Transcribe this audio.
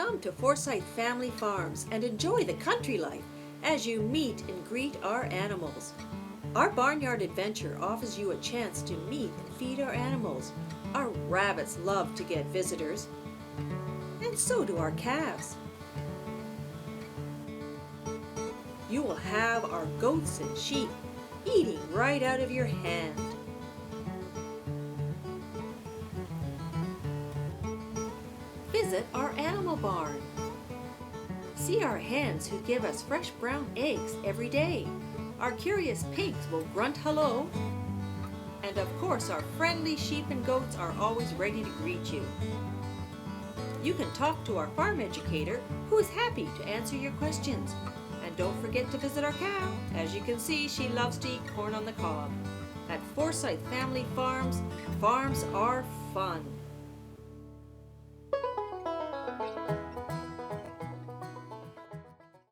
Come to Forsythe Family Farms and enjoy the country life as you meet and greet our animals. Our Barnyard Adventure offers you a chance to meet and feed our animals. Our rabbits love to get visitors, and so do our calves. You will have our goats and sheep eating right out of your hand. Visit our animal barn. See our hens who give us fresh brown eggs every day. Our curious pigs will grunt hello. And of course, our friendly sheep and goats are always ready to greet you. You can talk to our farm educator who is happy to answer your questions. And don't forget to visit our cow. As you can see, she loves to eat corn on the cob. At Forsythe Family Farms, farms are fun.